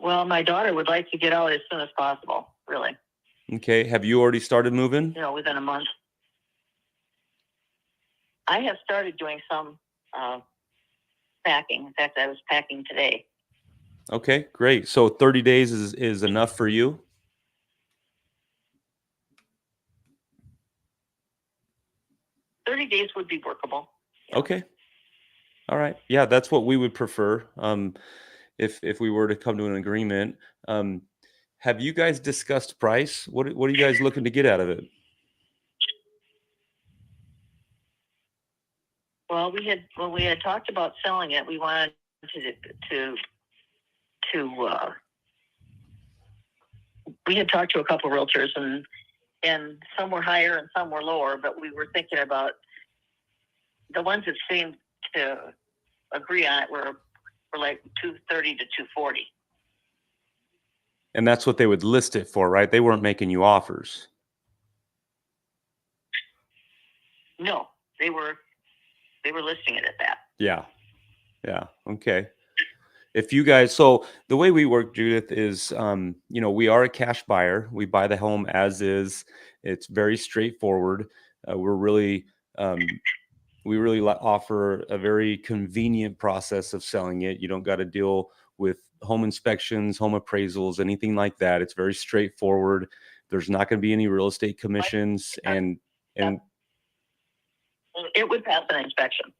Well, my daughter would like to get out as soon as possible, really. Okay. Have you already started moving? Within a month. I have started doing some packing. In fact, I was packing today. Okay, great. So 30 days is enough for you? Days would be workable. Yeah. Okay. All right. Yeah, that's what we would prefer. If we were to come to an agreement. Have you guys discussed price? What are you guys looking to get out of it? Well, when we had talked about selling it, we wanted to we had talked to a couple of realtors, and some were higher and some were lower, but we were thinking about the ones that seemed to agree on it were like 230 to 240. And that's what they would list it for, right? They weren't making you offers. No, they were listing it at that. Yeah. Okay. If you guys, so the way we work, Judith, is, we are a cash buyer. We buy the home as is. It's very straightforward. We really offer a very convenient process of selling it. You don't got to deal with home inspections, home appraisals, anything like that. It's very straightforward. There's not going to be any real estate commissions, and it would pass an inspection.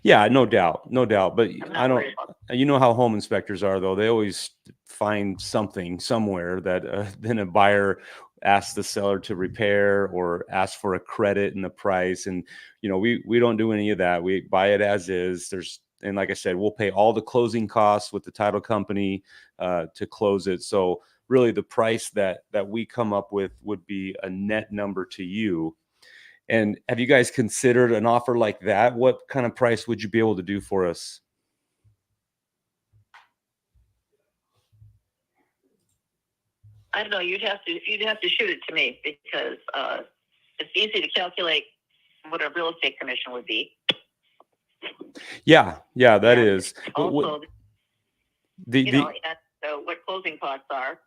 yeah, no doubt. But I don't. Worried about You know how home inspectors are, though. They always find something somewhere that then a buyer asks the seller to repair or ask for a credit in the price. And we don't do any of that. We buy it as is. And like I said, we'll pay all the closing costs with the title company to close it. So really, the price that we come up with would be a net number to you. And have you guys considered an offer like that? What kind of price would you be able to do for us? I don't know. You'd have to shoot it to me, because it's easy to calculate what a real estate commission would be. Yeah, that is. Also, what closing costs are.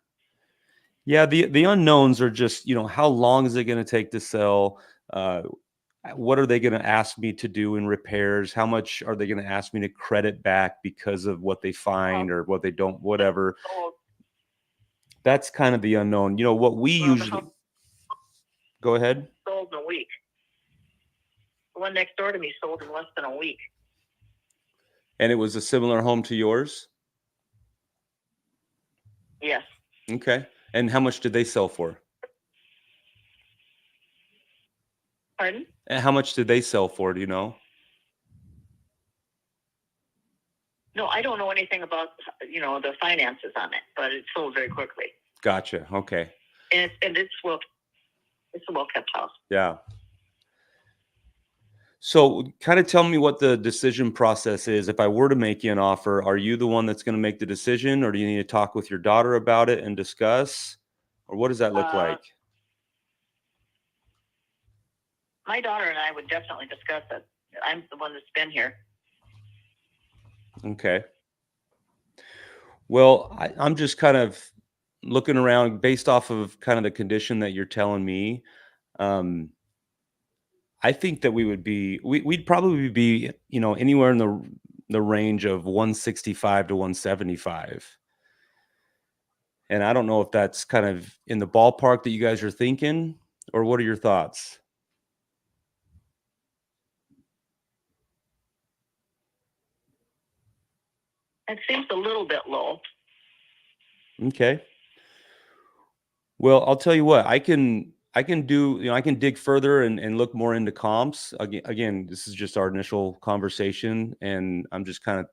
Yeah, the unknowns are just, how long is it going to take to sell? What are they going to ask me to do in repairs? How much are they going to ask me to credit back because of what they find or what they don't, whatever. That's kind of the unknown. What we usually... Go ahead. Sold in a week. The one next door to me sold in less than a week. And it was a similar home to yours? Yes. Okay. And how much did they sell for? Pardon? And how much did they sell for? Do you know? No, I don't know anything about, the finances on it, but it sold very quickly. Gotcha. Okay. And it's a well-kept house. Yeah. So kind of tell me what the decision process is. If I were to make you an offer, are you the one that's going to make the decision, or do you need to talk with your daughter about it and discuss? Or what does that look like? My daughter and I would definitely discuss it. I'm the one that's been here. Okay. Well, I'm just kind of looking around based off of kind of the condition that you're telling me. I think that we'd probably be, anywhere in the range of 165 to 175. And I don't know if that's kind of in the ballpark that you guys are thinking, or what are your thoughts? It seems a little bit low. Okay. Well, I'll tell you what, I can do, I can dig further and look more into comps. Again, this is just our initial conversation, and I'm just kind of,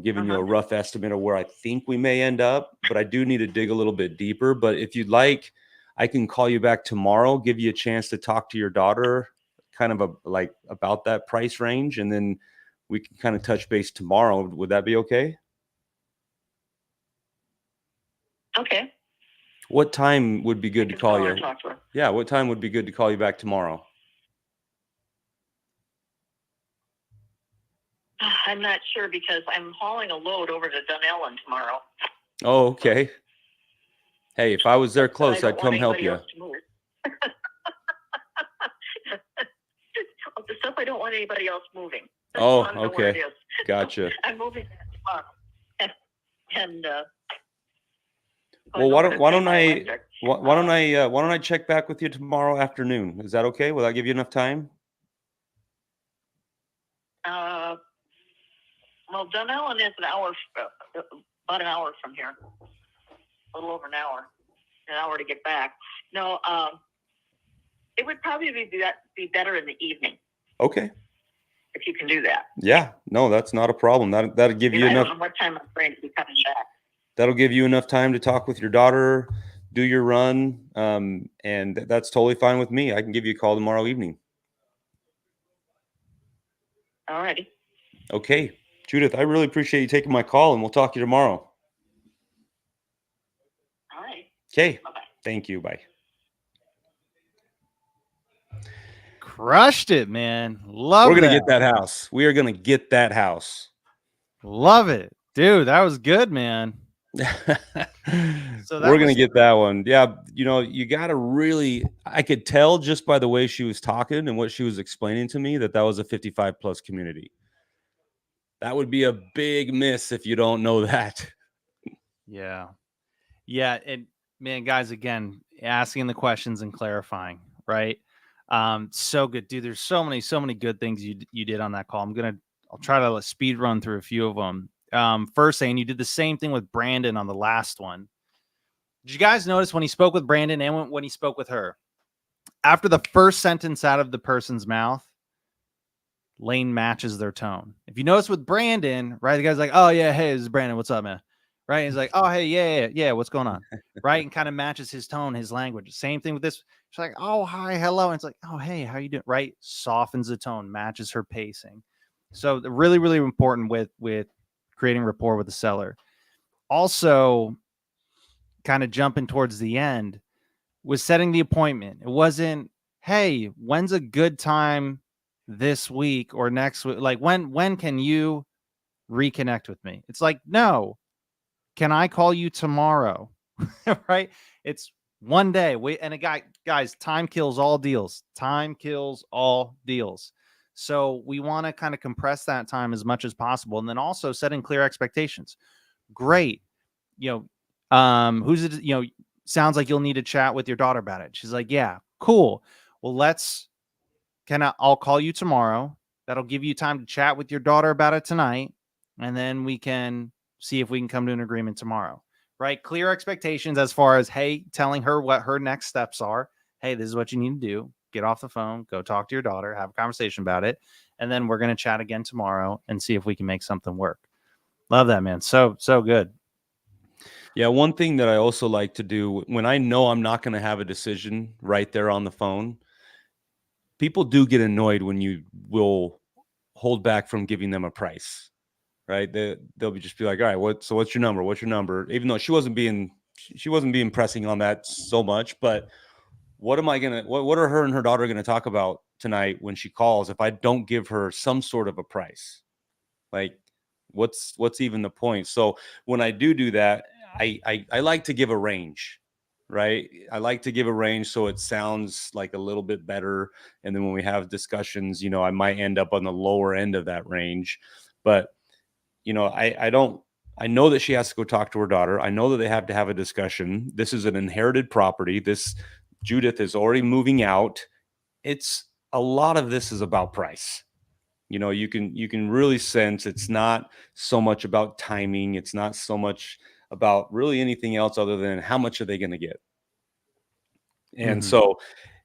giving you a rough estimate of where I think we may end up, but I do need to dig a little bit deeper. But if you'd like, I can call you back tomorrow, give you a chance to talk to your daughter kind of about that price range, and then we can kind of touch base tomorrow. Would that be okay? Okay. What time would be good to call you? Talk to her. Yeah, what time would be good to call you back tomorrow? I'm not sure, because I'm hauling a load over to Dunellen tomorrow. Oh, okay. Hey, if I was there close, I'd come help you. The stuff I don't want anybody else moving. Oh, okay. Gotcha. I'm moving that tomorrow. And well, why don't I check back with you tomorrow afternoon? Is that okay? Will that give you enough time? Well, Dunellen is about an hour from here. A little over an hour to get back. No, it would probably be better in the evening. Okay. if you can do that. Yeah, no, that's not a problem. That'll give you I enough. don't know what time I'm going to be coming back. That'll give you enough time to talk with your daughter, do your run, and that's totally fine with me. I can give you a call tomorrow evening. All righty. Okay, Judith, I really appreciate you taking my call, and we'll talk to you tomorrow. All right. Okay, Bye-bye. thank you. Bye. Crushed it, man. Love We're gonna that. get that house. We are gonna get that house. Love it, dude. That was good, man. So we're gonna get that one. Yeah, you know, you gotta really. I could tell just by the way she was talking and what she was explaining to me that was a 55 plus community. That would be a big miss if you don't know that. Yeah. Yeah. And man, guys, again, asking the questions and clarifying, right? So good, dude. There's so many good things you did on that call. I'll try to speed run through a few of them. First saying you did the same thing with Brandon on the last one. Did you guys notice when he spoke with Brandon and when he spoke with her? After the first sentence out of the person's mouth, Lane matches their tone. If you notice with Brandon, right, the guy's like, oh, yeah, hey, this is Brandon. What's up, man? Right? He's like, oh, hey, yeah, what's going on? Right? And kind of matches his tone, his language. Same thing with this. She's like, oh, hi, hello. And it's like, oh, hey, how you doing? Right? Softens the tone, matches her pacing. So really, really important with creating rapport with the seller. Also, kind of jumping towards the end, was setting the appointment. It wasn't, hey, when's a good time this week or next week? Like when can you reconnect with me? It's like, no, can I call you tomorrow? Right? It's one day. Guys, time kills all deals. Time kills all deals. So we want to kind of compress that time as much as possible. And then also setting clear expectations. Great. Who's it? Sounds like you'll need to chat with your daughter about it. She's like, yeah, cool. Well, I'll call you tomorrow. That'll give you time to chat with your daughter about it tonight. And then we can see if we can come to an agreement tomorrow, right? Clear expectations as far as, hey, telling her what her next steps are. Hey, this is what you need to do. Get off the phone, go talk to your daughter, have a conversation about it. And then we're going to chat again tomorrow and see if we can make something work. Love that, man. So good. Yeah, one thing that I also like to do when I know I'm not going to have a decision right there on the phone, people do get annoyed when you will hold back from giving them a price, right? They'll just be like, all right, what's your number? What's your number? Even though she wasn't being pressing on that so much, but what are her and her daughter going to talk about tonight when she calls if I don't give her some sort of a price? Like, what's even the point? So when I do that, I like to give a range, right? I like to give a range so it sounds like a little bit better. And then when we have discussions, I might end up on the lower end of that range. But, I know that she has to go talk to her daughter. I know that they have to have a discussion. This is an inherited property. Judith is already moving out. A lot of this is about price. You can really sense it's not so much about timing. It's not so much about really anything else other than how much are they going to get. And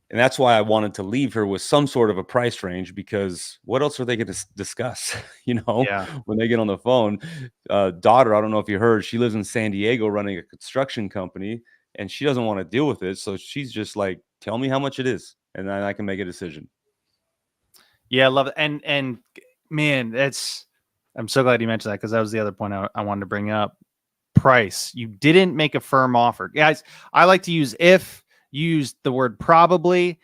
and that's why I wanted to leave her with some sort of a price range, because what else are they going to discuss? When they get on the phone. Daughter, I don't know if you heard, she lives in San Diego running a construction company, and she doesn't want to deal with it. So she's just like, tell me how much it is, and then I can make a decision. Yeah, I love it. And man, I'm so glad you mentioned that, because that was the other point I wanted to bring up. Price. You didn't make a firm offer. Guys, I like to use the word probably.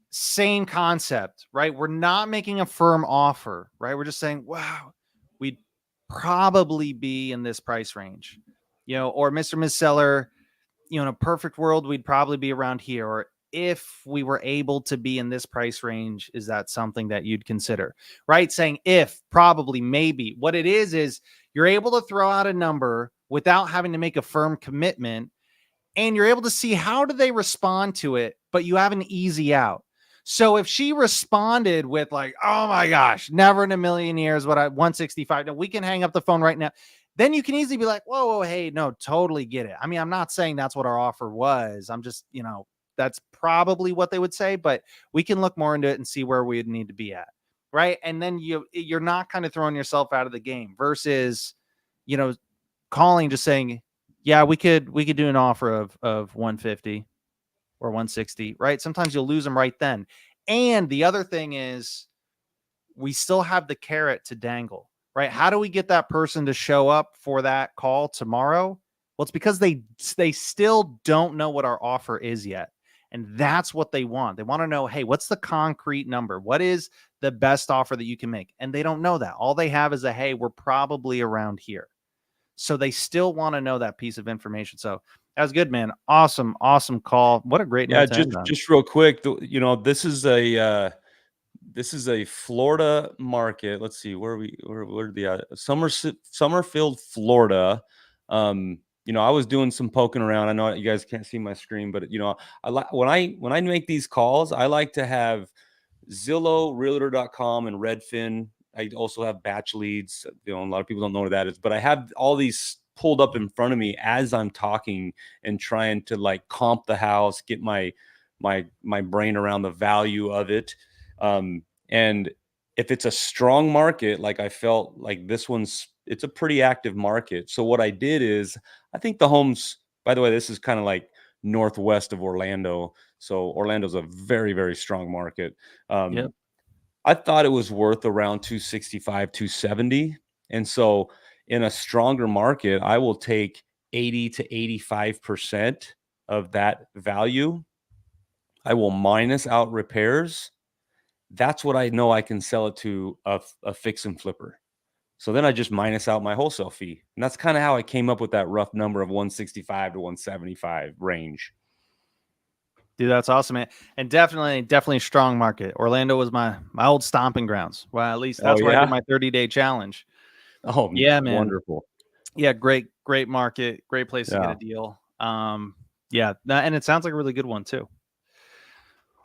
Same concept, right? We're not making a firm offer, right? We're just saying, wow, we'd probably be in this price range, or Mr. Ms. Seller, in a perfect world, we'd probably be around here. Or if we were able to be in this price range, is that something that you'd consider, right? Saying if, probably, maybe. What it is you're able to throw out a number without having to make a firm commitment, and you're able to see how do they respond to it, but you have an easy out. So if she responded with like, oh my gosh, never in a million years, 165, no, we can hang up the phone right now. Then you can easily be like, whoa, hey, no, totally get it. I mean, I'm not saying that's what our offer was. I'm just, that's probably what they would say, but we can look more into it and see where we'd need to be at. right? And then you're not kind of throwing yourself out of the game versus, you know, calling, just saying, yeah, we could do an offer of 150 or 160, right? Sometimes you'll lose them right then. And the other thing is, we still have the carrot to dangle, right? How do we get that person to show up for that call tomorrow? Well, it's because they still don't know what our offer is yet. And that's what they want. They want to know, hey, what's the concrete number? What is the best offer that you can make? And they don't know that. All they have is a, hey, we're probably around here. So they still want to know that piece of information. So that was good, man. Awesome, awesome call. What a great note to end on. Just real quick, you know, this is a Florida market. Let's see, where the Summerfield, Florida. You know, I was doing some poking around. I know you guys can't see my screen, but you know, when I make these calls, I like to have Zillow, Realtor.com, and Redfin. I also have Batch Leads. You know, a lot of people don't know what that is, but I have all these pulled up in front of me as I'm talking and trying to like comp the house, get my brain around the value of it. And if it's a strong market, like I felt like this it's a pretty active market. So what I did is, I think the homes, by the way, this is kind of like northwest of Orlando. So Orlando's a very, very strong market. Yep. I thought it was worth around 265, 270. And so in a stronger market, I will take 80 to 85% of that value. I will minus out repairs. That's what I know I can sell it to a fix and flipper. So then I just minus out my wholesale fee. And that's kind of how I came up with that rough number of 165 to 175 range. Dude, that's awesome, man. And definitely strong market. Orlando was my old stomping grounds. Well, at least that's where I did my 30-day challenge. Oh, yeah, man. Wonderful. Yeah, great market, great place to get a deal. Yeah, and it sounds like a really good one too.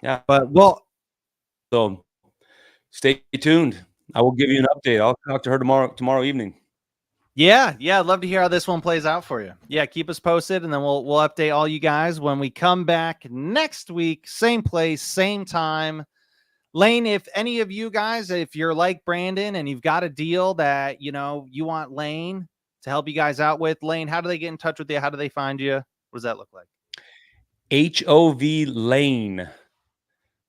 Yeah. But so stay tuned. I will give you an update. I'll talk to her tomorrow evening. Yeah, I'd love to hear how this one plays out for you. Yeah, keep us posted, and then we'll update all you guys when we come back next week. Same place, same time. Lane, if any of you guys, if you're like Brandon and you've got a deal that you want Lane to help you guys out with, Lane, how do they get in touch with you? How do they find you? What does that look like? HOV Lane.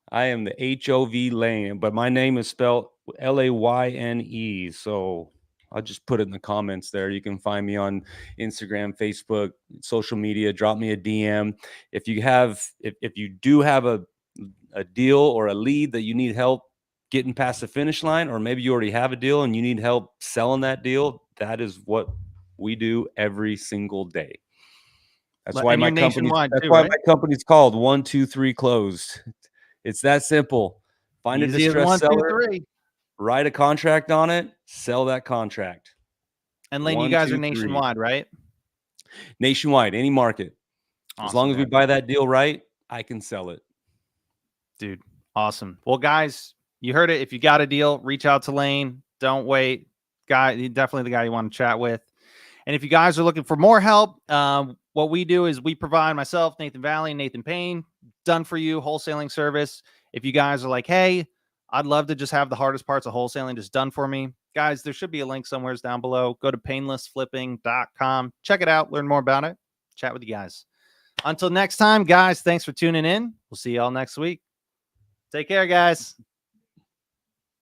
I am the HOV Lane, but my name is spelled LAYNE. So I'll just put it in the comments there. You can find me on Instagram, Facebook, social media. Drop me a DM. If you do have a deal or a lead that you need help getting past the finish line, or maybe you already have a deal and you need help selling that deal, that is what we do every single day. That's why my company's called 1, 2, 3 Closed. It's that simple. Find a distressed seller, write a contract on it, sell that contract. And Lane, you guys are nationwide, right? Nationwide, any market. Awesome, as long as we buy that deal right, I can sell it. Dude, awesome. Well, guys, you heard it. If you got a deal, reach out to Lane. Don't wait. Guy, definitely the guy you want to chat with. And if you guys are looking for more help, what we do is we provide myself, Nathan Valley, and Nathan Payne, done for you wholesaling service. If you guys are like, hey, I'd love to just have the hardest parts of wholesaling just done for me, guys, there should be a link somewhere down below. Go to painlessflipping.com. Check it out. Learn more about it. Chat with you guys. Until next time, guys, thanks for tuning in. We'll see y'all next week. Take care, guys.